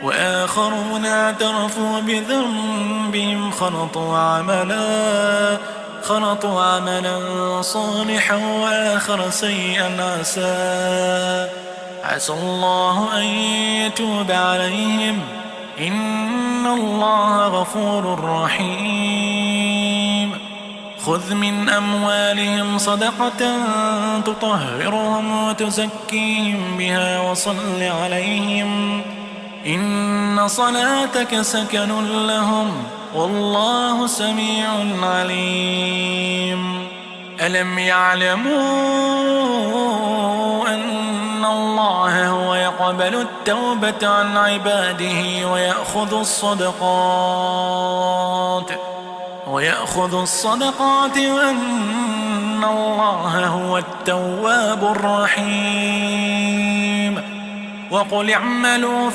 وآخرون اعترفوا بذنبهم خلطوا عملا صالحا وآخر سيئا عسى الله أن يتوب عليهم، إن الله غفور رحيم. خذ من أموالهم صدقة تطهرهم وتزكيهم بها وصل عليهم، إن صلاتك سكن لهم والله سميع عليم. ألم يعلموا أن الله هو يقبل التوبة عن عباده ويأخذ الصدقات وأن الله هو التواب الرحيم. وقل اعملوا